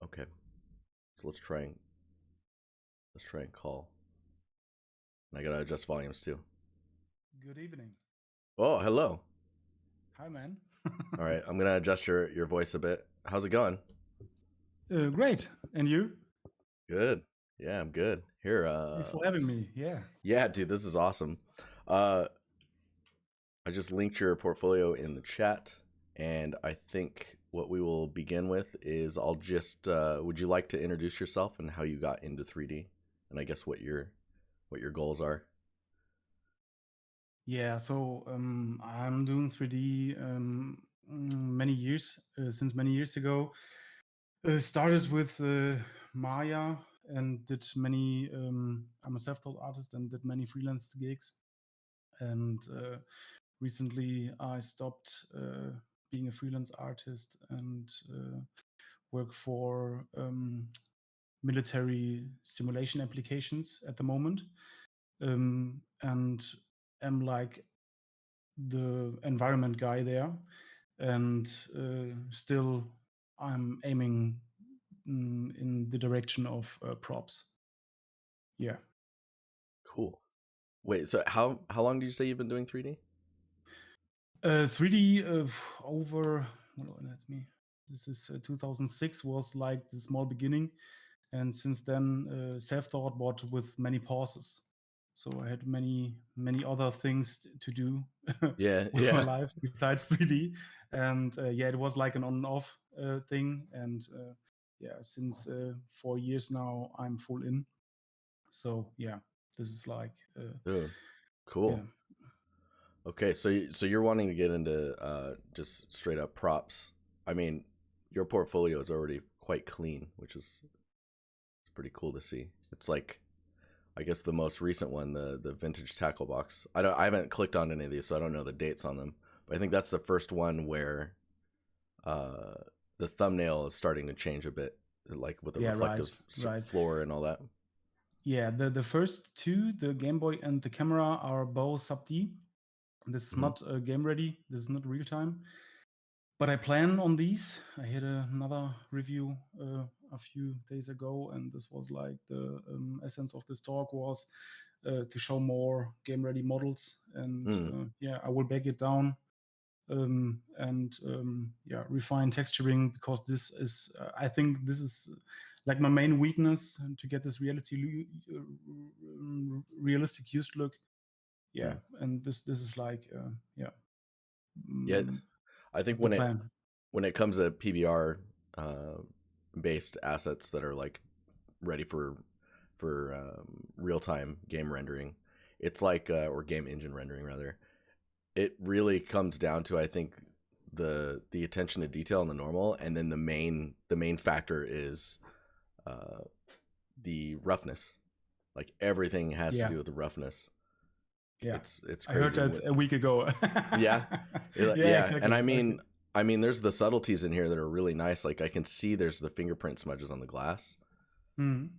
Okay, so let's try and call. And I gotta adjust volumes too. Good evening. Oh, hello. Hi, man. All right, I'm gonna adjust your voice a bit. How's it going? Great. And you? Good. Yeah, I'm good. Here, Thanks for having me. Yeah. yeah, dude, this is awesome. Uh, I just linked your portfolio in the chat, and I think what we will begin with is I'll just would you like to introduce yourself and how you got into 3D, and I guess what your goals are? Yeah. So I'm doing 3D many years, since many years ago. Started with Maya and did many, I'm a self-taught artist and did many freelance gigs. And recently I stopped being a freelance artist and work for military simulation applications at the moment, and am like the environment guy there. And still, I'm aiming in the direction of props. Yeah. Cool. Wait, so how long did you say you've been doing 3D? 3D over. Well, that's me. This is 2006 was like the small beginning, and since then self-taught, but with many pauses. So I had many other things to do Yeah, with my yeah. life besides 3D. And yeah, it was like an on and off thing. And yeah, since 4 years now I'm full in. So yeah, this is like Ooh, yeah. cool. Okay, so you're wanting to get into just straight up props. I mean, your portfolio is already quite clean, which is it's pretty cool to see. It's like I guess the most recent one, the vintage tackle box. I haven't clicked on any of these, so I don't know the dates on them. But I think that's the first one where uh the thumbnail is starting to change a bit, like with the Yeah, right, reflective right. floor and all that. Yeah, the first two, the Game Boy and the camera, are both sub D. This is Hmm. not game ready. This is not real time. But I plan on these. I had another review a few days ago, and this was like the essence of this talk was to show more game ready models. And Mm. yeah, I will back it down and yeah, refine texturing, because this is I think this is like my main weakness, to get this realistic used look. Yeah, Mm. and this is like yeah, Yeah, mm, I think the plan. when it comes to PBR uh, based assets that are like ready for real time game rendering, it's like or game engine rendering rather. It really comes down to I think the attention to detail in the normal, and then the main factor is uh, the roughness. Like everything has to Yeah, do with the roughness. yeah. It's I heard crazy. that a week ago. Yeah, Yeah, yeah, and exactly. I Okay. mean, there's the subtleties in here that are really nice. Like I can see there's the fingerprint smudges on the glass. Mhm.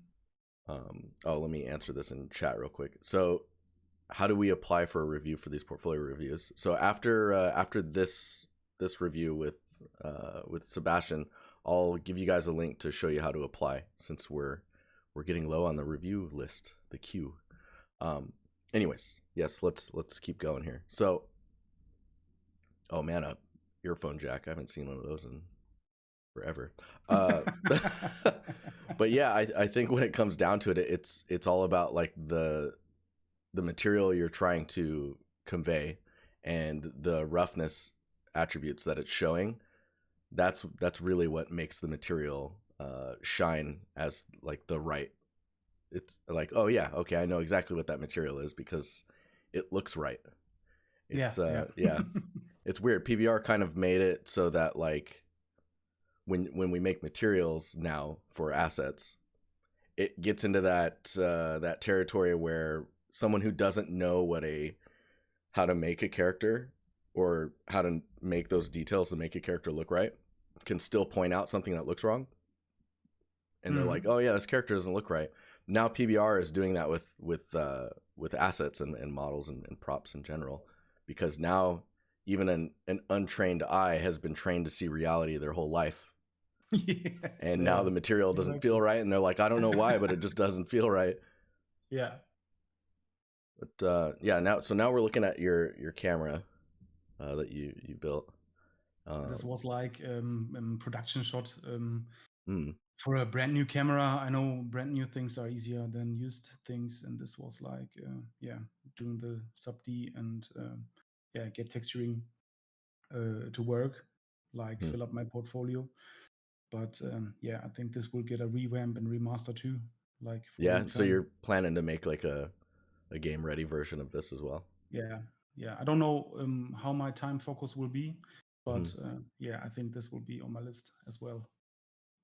Oh, let me answer this in chat real quick. So, how do we apply for a review for these portfolio reviews? So after this review with Sebastian, I'll give you guys a link to show you how to apply since we're getting low on the review list, the queue. Um, anyways, yes, let's keep going here. So, oh man, a earphone jack. I haven't seen one of those in forever. Uh, but yeah, I think when it comes down to it, it's all about like the material you're trying to convey and the roughness attributes that it's showing. That's really what makes the material shine as like the right. It's like, oh yeah, okay, I know exactly what that material is because it looks right. Yeah, It's yeah. yeah, it's weird. PBR kind of made it so that like when we make materials now for assets, it gets into that territory where someone who doesn't know how to make a character or how to make those details to make a character look right can still point out something that looks wrong, and they're like, Mhm. oh yeah, this character doesn't look right. Now PBR is doing that with assets and models and props in general, because now even an untrained eye has been trained to see reality their whole life. Yes, and now the material doesn't feel right, and they're like, I don't know why, but it just doesn't feel right. Yeah. But yeah, now we're looking at your camera that you built. This was like production shot mm, for a brand new camera. I know brand new things are easier than used things, and this was like doing the sub D and get texturing to work, like fill up my portfolio. But I think this will get a revamp and remaster too, like for yeah. So return. you're planning to make like a game ready version of this as well? Yeah. I don't know how my time focus will be, but Mm-hmm. I think this will be on my list as well.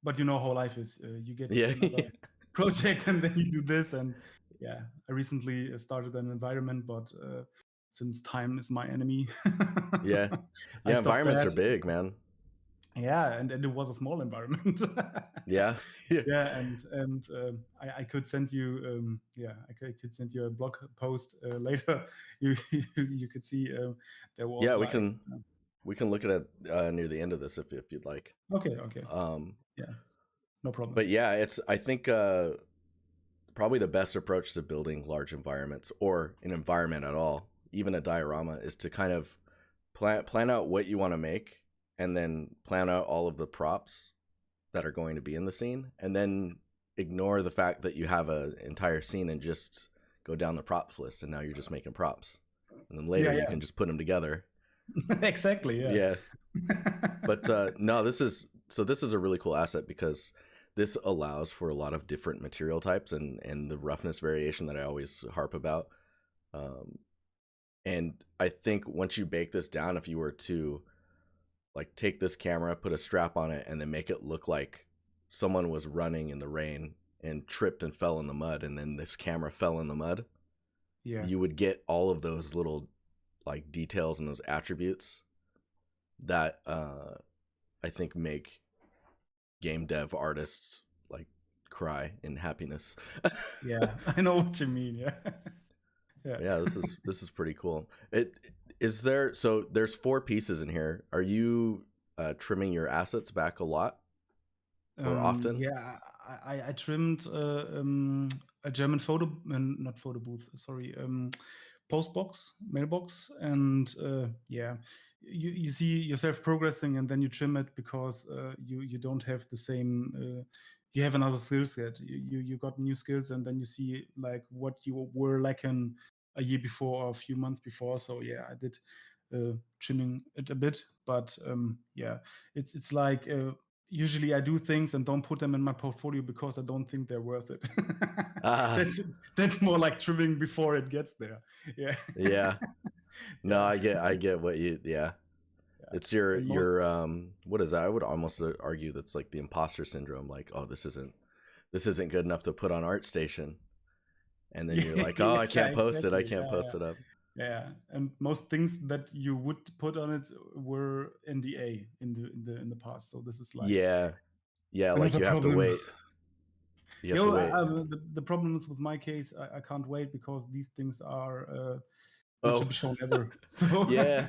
But you know how life is. You get Yeah. another project and then you do this. And yeah, I recently started an environment, but since time is my enemy, Yeah. I Yeah. stopped Environments that. are big, man. Yeah, and it was a small environment. Yeah. Yeah, and I could send you I could send you a blog post later. You could see there was Yeah. like We can look at it near the end of this if you'd like. okay. Um, Yeah, no problem. but yeah, it's I think probably the best approach to building large environments or an environment at all, even a diorama, is to kind of plan out what you want to make and then plan out all of the props that are going to be in the scene, and then ignore the fact that you have an entire scene and just go down the props list, and now you're just making props, and then later you can just put them together. Exactly. Yeah. Yeah. But no, this is a really cool asset because this allows for a lot of different material types and the roughness variation that I always harp about. And I think once you bake this down, if you were to like take this camera, put a strap on it, and then make it look like someone was running in the rain and tripped and fell in the mud, and then this camera fell in the mud, you would get all of those little like details and those attributes that I think make game dev artists like cry in happiness. Yeah, I know what you mean. Yeah. Yeah, this is pretty cool. It is there. So there's 4 pieces in here. Are you trimming your assets back a lot or often? Yeah, I trimmed a German photo, not photo booth, sorry, post box, mailbox, and you see yourself progressing, and then you trim it because you don't have the same. You have another skill set. You got new skills, and then you see like what you were lacking a year before or a few months before. So yeah, I did trimming it a bit, but it's like. Usually I do things and don't put them in my portfolio because I don't think they're worth it. Ah, That's more like trimming before it gets there. Yeah. yeah. No, Yeah. I get what you. Yeah, Yeah. it's your And most what is that? I would almost argue that's like the imposter syndrome. Like, oh, this isn't good enough to put on ArtStation, and then you're like, oh, I can't post it. I exactly. can't post it up. Yeah. And most things that you would put on it were NDA in the past. So this is like Yeah, yeah. Like another you have to problem. wait. You have to wait. The problem is with my case, I can't wait because these things are not to Oh, be shown ever. So yeah.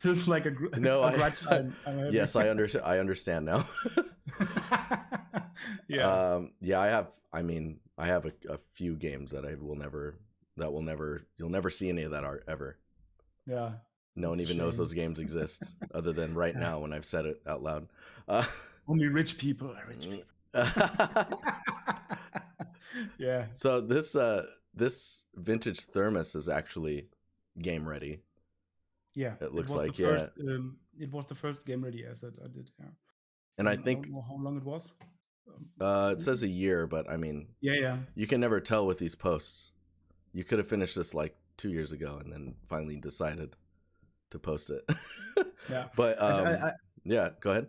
this is like No, a grudge I'm having. yes, I understand. I understand now. Yeah. Yeah, I have. I mean, I have a few games that you'll never see any of that art ever. Yeah. No one It's a even knows shame. those games exist, other than right Yeah. now when I've said it out loud. Uh, Only rich people are rich people. Yeah. so this vintage thermos is actually game ready. Yeah. It looks was the like, yeah. first it was the first game ready asset I did, yeah. And I I don't think know how long it was. it says a year, but I mean, Yeah. you can never tell with these posts. You could have finished this like 2 years ago and then finally decided to post it. Yeah. But I yeah, go ahead.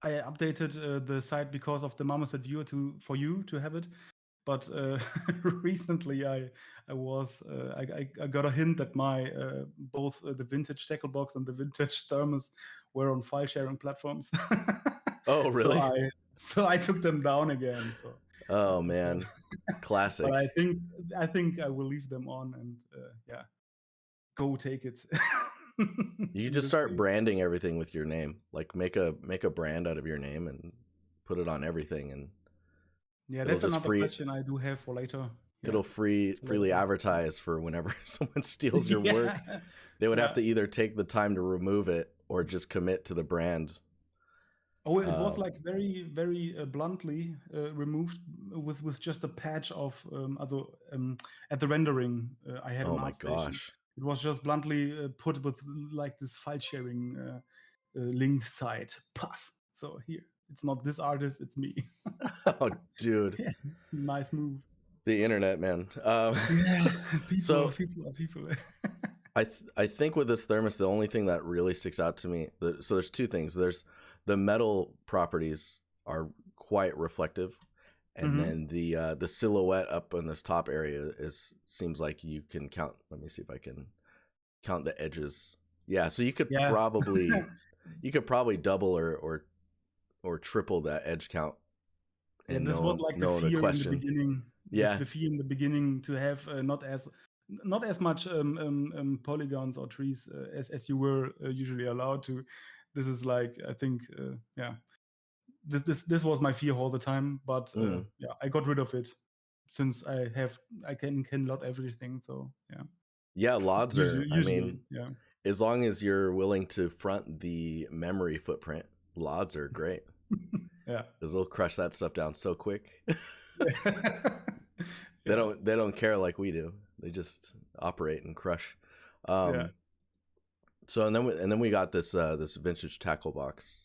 I updated the site because of the Marmoset viewer for you to have it. But recently, I got a hint that my both the vintage tackle box and the vintage thermos were on file sharing platforms. Oh, so really? I took them down again. So Oh yeah, man, but classic. I think I will leave them on and go take it. You can In just this start case. branding everything with your name. Like make a brand out of your name and put it on everything, and Yeah, it'll that's just another free question I do have for later. Yeah, it'll later freely on. advertise for whenever someone steals your Yeah, work. They would have yeah. to either take the time to remove it or just commit to the brand. Oh, it was Um, like very bluntly removed with just a patch of also at the rendering I had oh on my ArtStation. gosh. It was just bluntly put with like this file sharing link site. Puff. So here, it's not this artist, it's me. Oh, dude, Yeah, nice move. the internet, man. Yeah, people, So people are people. I think with this thermos, the only thing that really sticks out to me. So there's two things. There's the metal properties are quite reflective, and Hmm. then the silhouette up in this top area seems like you can count. Let me see if I can count the edges. Yeah, so Yeah. you could probably double or triple that edge count, Yeah, and this was like the no one would fear in the question. beginning. Yeah, The fear in the beginning to have not as much polygons or trees as you were usually allowed to. This is like I think yeah. This was my fear all the time, but mm. yeah, I got rid of it since I can lot everything. So yeah, Yeah. Lods are. I usually mean, yeah. as long as you're willing to front the memory footprint, LODs are great Yeah. because they'll crush that stuff down so quick. Yeah. They don't care like we do. They just operate and crush. Yeah. Um, so and then we got this vintage tackle box,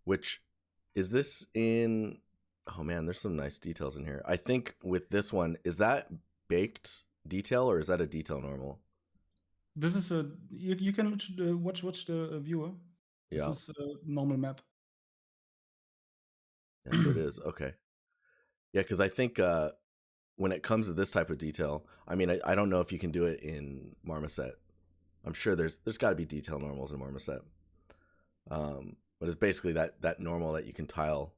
which is this in? Oh man, there's some nice details in here. I think with this one, is that baked detail or is that a detail normal? This is a you can watch the viewer. This Yeah, is a normal map. yeah. So it is okay. Yeah, because I think when it comes to this type of detail, I mean, I don't know if you can do it in Marmoset. I'm sure there's got to be detail normals in Marmoset. But it's basically that normal that you can tile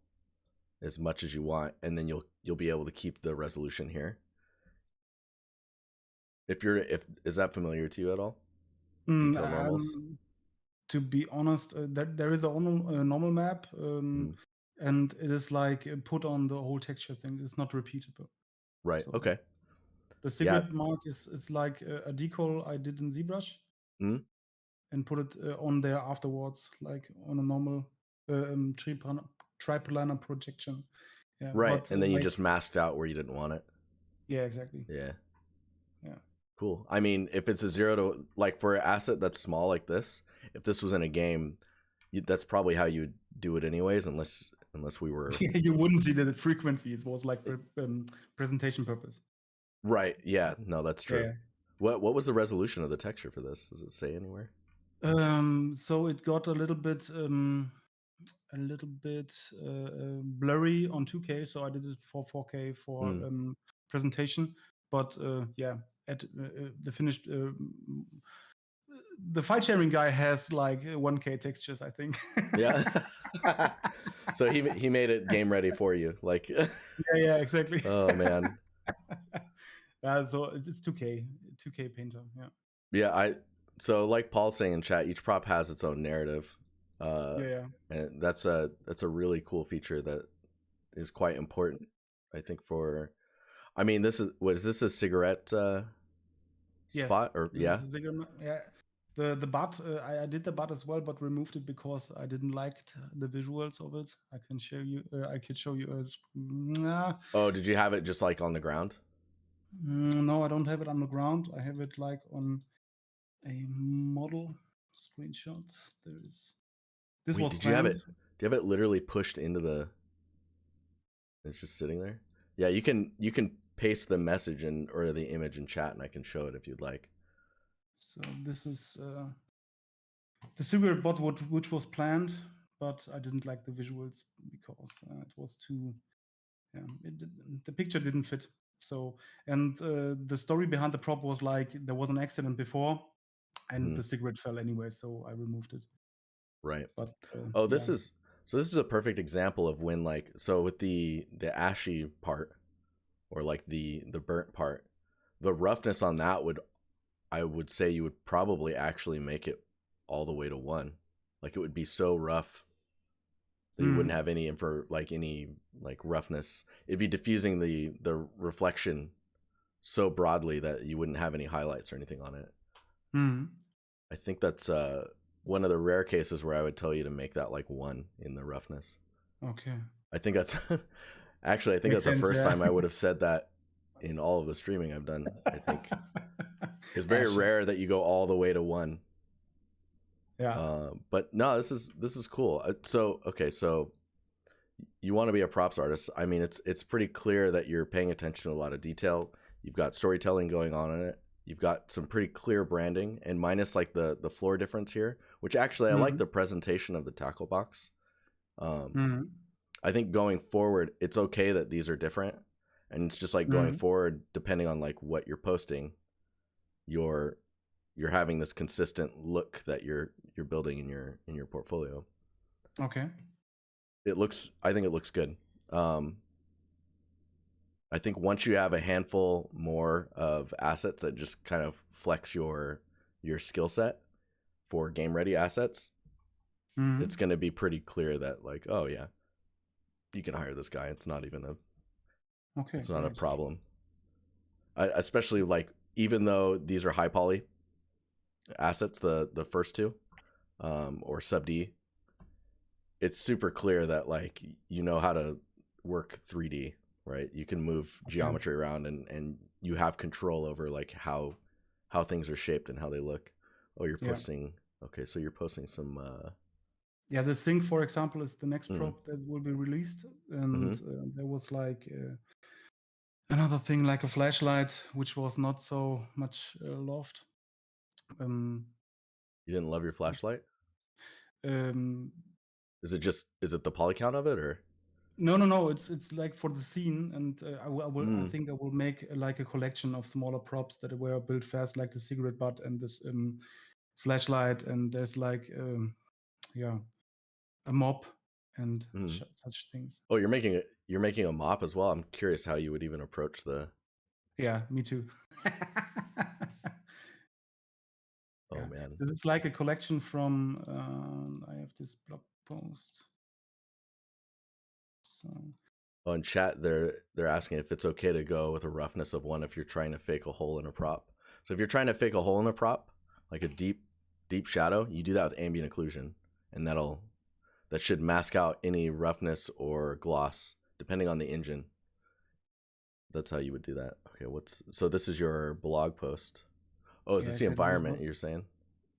as much as you want, and then you'll be able to keep the resolution here. If is that familiar to you at all? Mm, Detail normals. to be honest, there is a normal map, Mhm. and it is like put on the whole texture thing. It's not repeatable. Right. So Okay. the Yeah. cigarette mark is like a decal I did in ZBrush Mhm. and put it on there afterwards, like on a normal triplanar projection. Yeah, Right. but And then you like just masked out where you didn't want it. yeah, exactly. Yeah. Yeah. Cool. I mean, if it's a 0 to like for an asset that's small like this, if this was in a game, that's probably how you would do it anyways, unless we were You wouldn't see the frequency. It was like presentation purpose. right. Yeah. No, that's true. Yeah. What was the resolution of the texture for this? Does it say anywhere? So it got a little bit blurry on 2K. So I did it for 4K for Mm. presentation. But yeah, at the finished, the file sharing guy has like 1K textures, I think. Yeah. So he made it game ready for you. Like, Yeah, exactly. oh man. Yeah, so it's 2K painter. Yeah. Yeah, so like Paul's saying in chat, each prop has its own narrative. Uh Yeah. and that's a really cool feature that is quite important, I think, for I mean, is this a cigarette Yes, spot or this yeah? is a Sigma. Yeah, the butt. I did the butt as well, but removed it because I didn't like the visuals of it. I can show you. I could show you as. Oh, did you have it just like on the ground? No, I don't have it on the ground. I have it like on a model screenshot. There is. This Wait, was did you have planned. it? Do you have it literally pushed into the? It's just sitting there. Yeah, you can paste the message or the image in chat, and I can show it if you'd like. So this is the cigarette bot, which was planned, but I didn't like the visuals because it was too. Yeah, the picture didn't fit. So, and the story behind the prop was like there was an accident before, and Mm-hmm. the cigarette fell anyway, so I removed it. Right. But Oh, yeah, this is a perfect example of when like so with the ashy part or like the burnt part, the roughness on that I would say you would probably actually make it all the way to 1. Like it would be so rough that you wouldn't have any any like roughness. It'd be diffusing the reflection so broadly that you wouldn't have any highlights or anything on it. I think that's one of the rare cases where I would tell you to make that like 1 in the roughness. Okay. I think that's actually, I think Makes that's the sense, first yeah. time I would have said that in all of the streaming I've done. I think it's very Ashes. rare that you go all the way to 1. Yeah. But no, this is cool. So okay, so you want to be a props artist. I mean, it's pretty clear that you're paying attention to a lot of detail. You've got storytelling going on in it. You've got some pretty clear branding, and minus like the floor difference here, which actually I like the presentation of the tackle box. I think going forward, it's okay that these are different, and it's just like going forward, depending on like what you're posting, you're having this consistent look that you're building in your portfolio. Okay. I think it looks good. I think once you have a handful more of assets that just kind of flex your skill set for game ready assets, it's going to be pretty clear that like, oh yeah, you can hire this guy. It's not even it's not a problem. Especially like, even though these are high poly assets, the first two, or sub D, it's super clear that like you know how to work 3D, right? You can move geometry around and you have control over like how things are shaped and how they look. Oh, you're posting. Okay, so you're posting some. Yeah, the sync, for example, is the next prop that will be released, and there was like another thing, like a flashlight, which was not so much loved. You didn't love your flashlight? Is it the poly count of it, or? No. It's like for the scene, and I think I will make like a collection of smaller props that were built fast, like the cigarette butt and this flashlight, and there's like a mop and such things. Oh, you're making a mop as well. I'm curious how you would even approach the. Yeah, me too. Oh man, this is like a collection from. I have this blog post. So. Oh, in chat, they're asking if it's okay to go with a roughness of 1 if you're trying to fake a hole in a prop. So if you're trying to fake a hole in a prop, like a deep shadow, you do that with ambient occlusion, and that should mask out any roughness or gloss depending on the engine. That's how you would do that. Okay, so this is your blog post. Oh, is this the environment you're saying?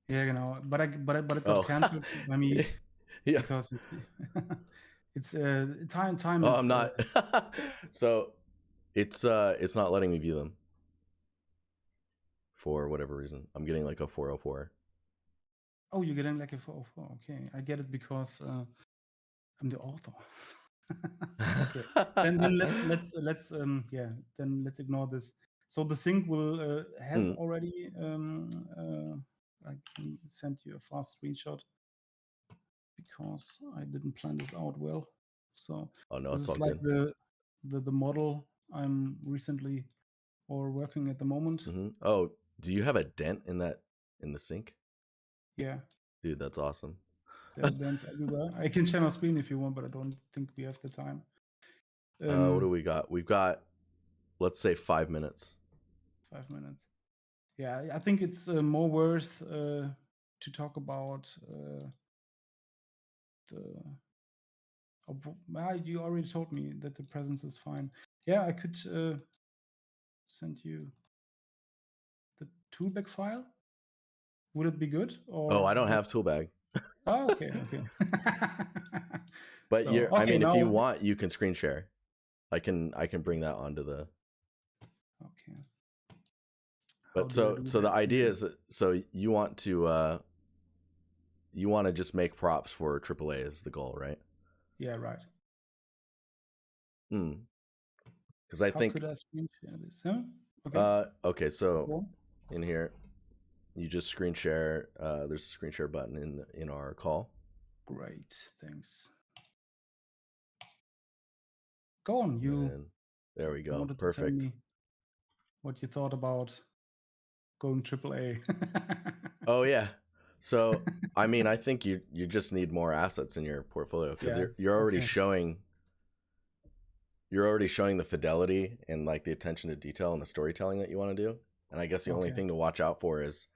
Yeah, genau. But it got cancelled by me because you see, it's time. Oh, I'm not. So it's not letting me view them for whatever reason. I'm getting like a 404. Oh, you're getting like a 404. Okay, I get it because I'm the author. Okay, then let's ignore this. So the sync will has already I can send you a fast screenshot because I didn't plan this out well. So oh no, this it's is all like good. the model I'm recently or working at the moment. Oh, do you have a dent in the sink? Yeah, dude, that's awesome. there are dents everywhere. I can share my screen if you want, but I don't think we have the time. What do we got? We've got, let's say, 5 minutes. 5 minutes. Yeah, I think it's more worth to talk about you already told me that the presence is fine. Yeah, I could send you the toolbag file. Would it be good? Or Oh, I don't have toolbag. Oh, okay. But so, I mean, if you now want, you can screen share. I can bring that onto the. Okay. But so the idea is, so you want to just make props for AAA is the goal, right? Yeah, right. Because I think. How could I screen share this? Huh? Okay. So in here, you just screen share. There's a screen share button in our call. Great, thanks. Go on, you. There we go. Wanted Perfect. To tell me what you thought about going AAA. Oh yeah. So, I mean, I think you just need more assets in your portfolio because Yeah. you're already Okay. showing the fidelity and like the attention to detail and the storytelling that you want to do. And I guess the only Okay. thing to watch out for is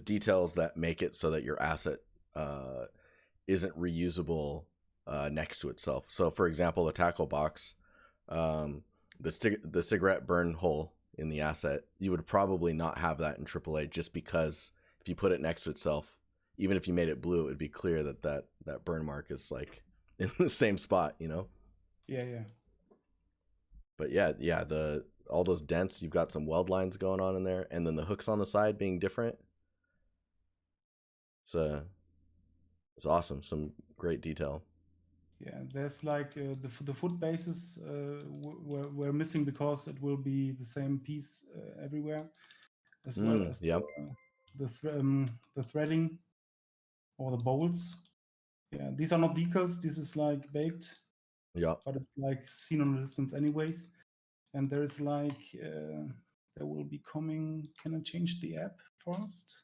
details that make it so that your asset uh, isn't reusable next to itself. So, for example, the tackle box, um, the cigarette burn hole in the asset, you would probably not have that in AAA just because if you put it next to itself, even if you made it blue, it would be clear that that burn mark is like in the same spot, you know? Yeah. Yeah. But yeah, the all those dents, you've got some weld lines going on in there, and then the hooks on the side being different. It's it's awesome. Some great detail. Yeah, there's like the foot bases were missing because it will be the same piece everywhere, as well as Yeah. the threading or the bolts. Yeah, these are not decals. This is like baked, Yeah. but it's like xenon resistance anyways. And there is like there will be coming. Can I change the app first?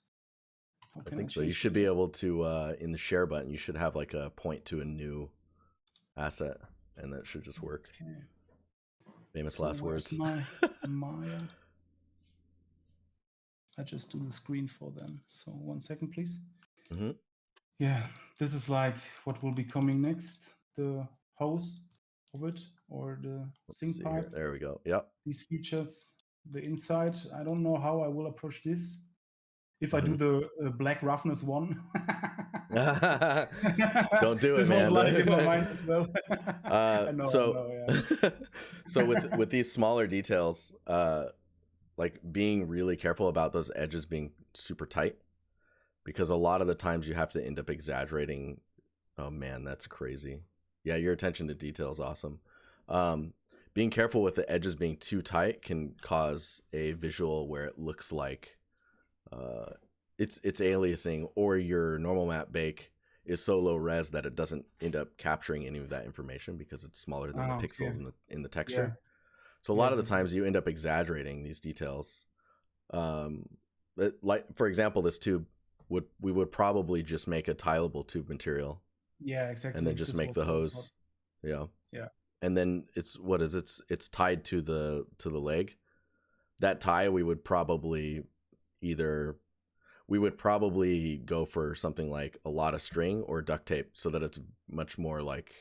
How I can I think so. You change should the be app? able to in the share button, you should have like a point to a new asset, and that should just work. Okay. Famous So last where's words. my Maya? I just do the screen for them. So 1 second, please. Mm-hmm. Yeah, this is like what will be coming next. The hose of it or the Let's sink see here. pipe. There we go. Yep. These features, the inside. I don't know how I will approach this. If I do Mm-hmm. the black roughness one, Don't do it, this was man. like in my mind as well. I So know, yeah. so with these smaller details, like being really careful about those edges being super tight, because a lot of the times you have to end up exaggerating. Oh man, that's crazy. Yeah, your attention to detail is awesome. Being careful with the edges being too tight can cause a visual where it looks like uh, it's aliasing, or your normal map bake is so low res that it doesn't end up capturing any of that information because it's smaller than the Okay. pixels in the Yeah. texture. So a Yeah, lot of the exactly. times you end up exaggerating these details. Um, like for example, this tube we would probably just make a tileable tube material Yeah, and then exactly. just This make was the what I thought. hose. Yeah. Yeah. And then it's tied to the leg. That tie either we would probably go for something like a lot of string or duct tape so that it's much more like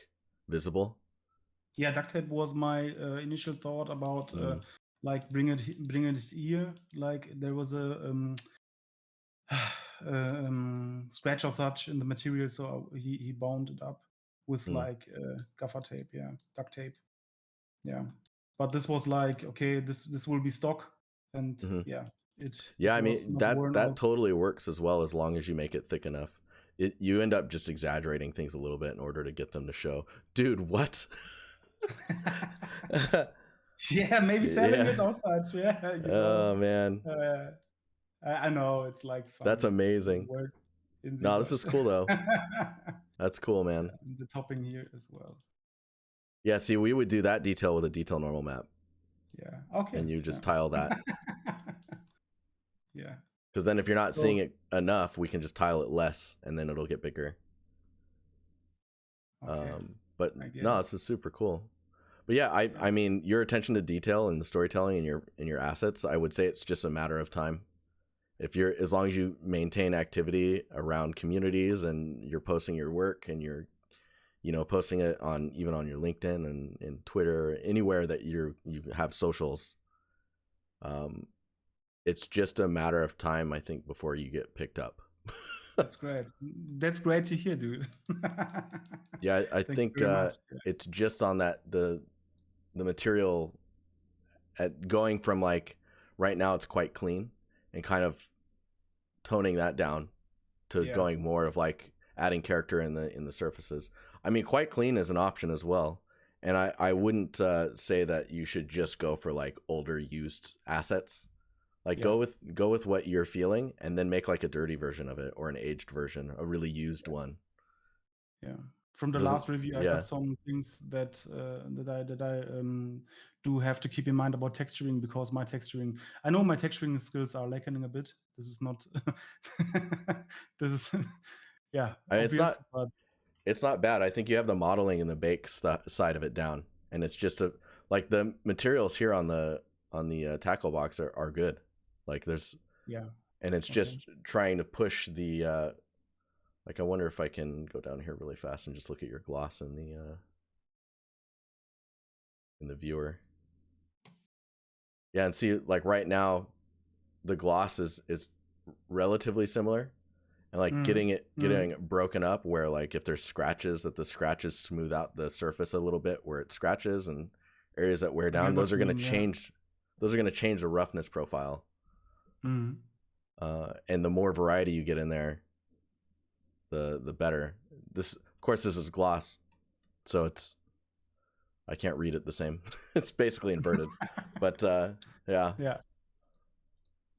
visible. Yeah, duct tape was my initial thought about Mm. like bring it here. Like there was a scratch or such in the material, so he bound it up with Mm. like gaffer tape, yeah, duct tape, yeah. But this was like, okay, this will be stock, and Mm-hmm. yeah, it Yeah, I was mean not worn that out. totally works as well as long as you make it thick enough. You end up just exaggerating things a little bit in order to get them to show. Dude, what? Yeah, maybe selling Yeah. it or such, yeah, Oh man, Uh, I know it's like that's funny the amazing. word in the No, this but is cool though. That's cool, man. the topping here as well. Yeah, see, we would do that detail with a detail normal map, Yeah. Okay. and you Yeah. just tile that. Yeah. Because then if you're not seeing So it enough, we can just tile it less, and then it'll get bigger. okay, But I get no, it. this is super cool. But yeah, Yeah. I mean, your attention to detail and the storytelling in your assets, I would say it's just a matter of time. If you're as long as you maintain activity around communities and you're posting your work and you're posting it on even on your LinkedIn and Twitter, anywhere that you have socials, it's just a matter of time, I think, before you get picked up. That's great. That's great to hear, dude. Yeah, I Thank you think very much. it's just on that the material at going from like right now it's quite clean and kind of toning that down to Yeah. going more of like adding character in the surfaces. I mean, quite clean is an option as well, and I wouldn't say that you should just go for like older used assets. Like Yeah. go with what you're feeling, and then make like a dirty version of it or an aged version, a really used one. Yeah. From the Doesn't last review, I yeah. got some things that I do have to keep in mind about texturing, because I know my texturing skills are lacking a bit. This is not this is yeah, It's obvious, not but it's not bad. I think you have the modeling and the bake side of it down, and it's just like the materials here on the tackle box are good. Like there's yeah, and it's okay. just trying to push the like I wonder if I can go down here really fast and just look at your gloss in the viewer. Yeah, and see like right now the gloss is relatively similar, and like Mm, getting it broken up where like if there's scratches, that the scratches smooth out the surface a little bit where it scratches, and areas that wear I get down, what those are you going to mean. Yeah. change. Those are going to change the roughness profile. Mm. And the more variety you get in there, the better. This, of course, this is gloss, so I can't read it the same. It's basically inverted, but yeah, Yeah.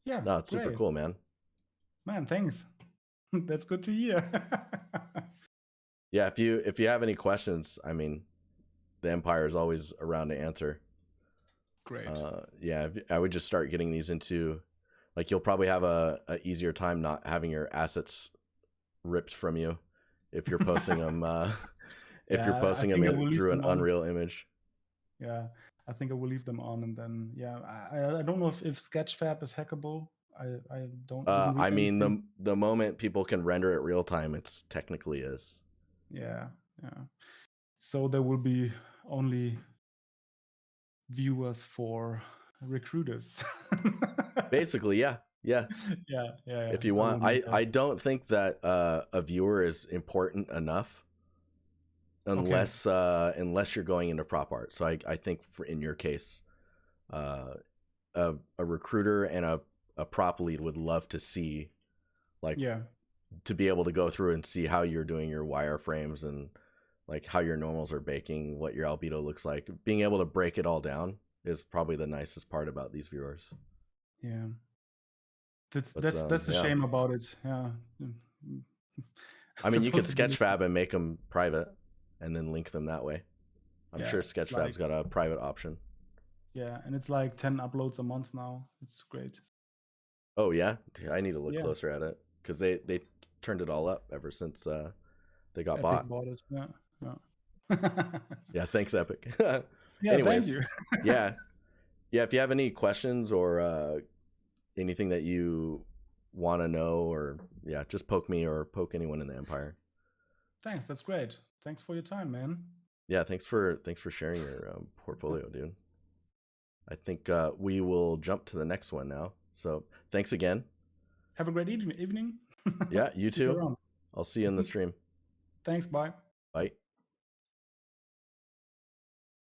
Yeah. no, it's super Great, cool, man. man. Thanks. That's good to hear. Yeah, if you have any questions, I mean, the Empire is always around to answer. Great. Yeah, I would just start getting these into, like, you'll probably have a easier time not having your assets ripped from you if you're posting them if you're Yeah, I posting them think I will leave through an them on. Unreal image. Yeah, I think I will leave them on, and then yeah, I don't know if Sketchfab is hackable. I didn't read I mean, anything. the moment people can render it real time, it's technically is. Yeah, yeah. So there will be only viewers for recruiters. Basically, yeah, yeah. Yeah, yeah, yeah. If you I want, will need that. I don't think that a viewer is important enough Okay. unless you're going into prop art. So I think for in your case, uh, a recruiter and a prop lead would love to see, like, Yeah, to be able to go through and see how you're doing your wireframes and like how your normals are baking, what your albedo looks like. Being able to break it all down is probably the nicest part about these viewers. yeah. That's But that's a yeah, shame about it. Yeah. I The mean, you could possibility. Sketchfab and make them private, and then link them that way. I'm Yeah, sure it's like Sketchfab's got a private option. yeah, and it's like 10 uploads a month now. It's great. Oh yeah, dude, I need to look Yeah, closer at it because they turned it all up ever since they got Epic bought. bought it. Yeah, yeah. Yeah, thanks, Epic. Yeah, thank Anyways, you. yeah, yeah. If you have any questions or anything that you want to know, or yeah, just poke me or poke anyone in the Empire. Thanks, that's great. Thanks for your time, man. Yeah, thanks for sharing your portfolio, dude. I think we will jump to the next one now. So thanks again. Have a great evening. Yeah, you See you too. around. I'll see you in the stream. Thanks, bye. Bye.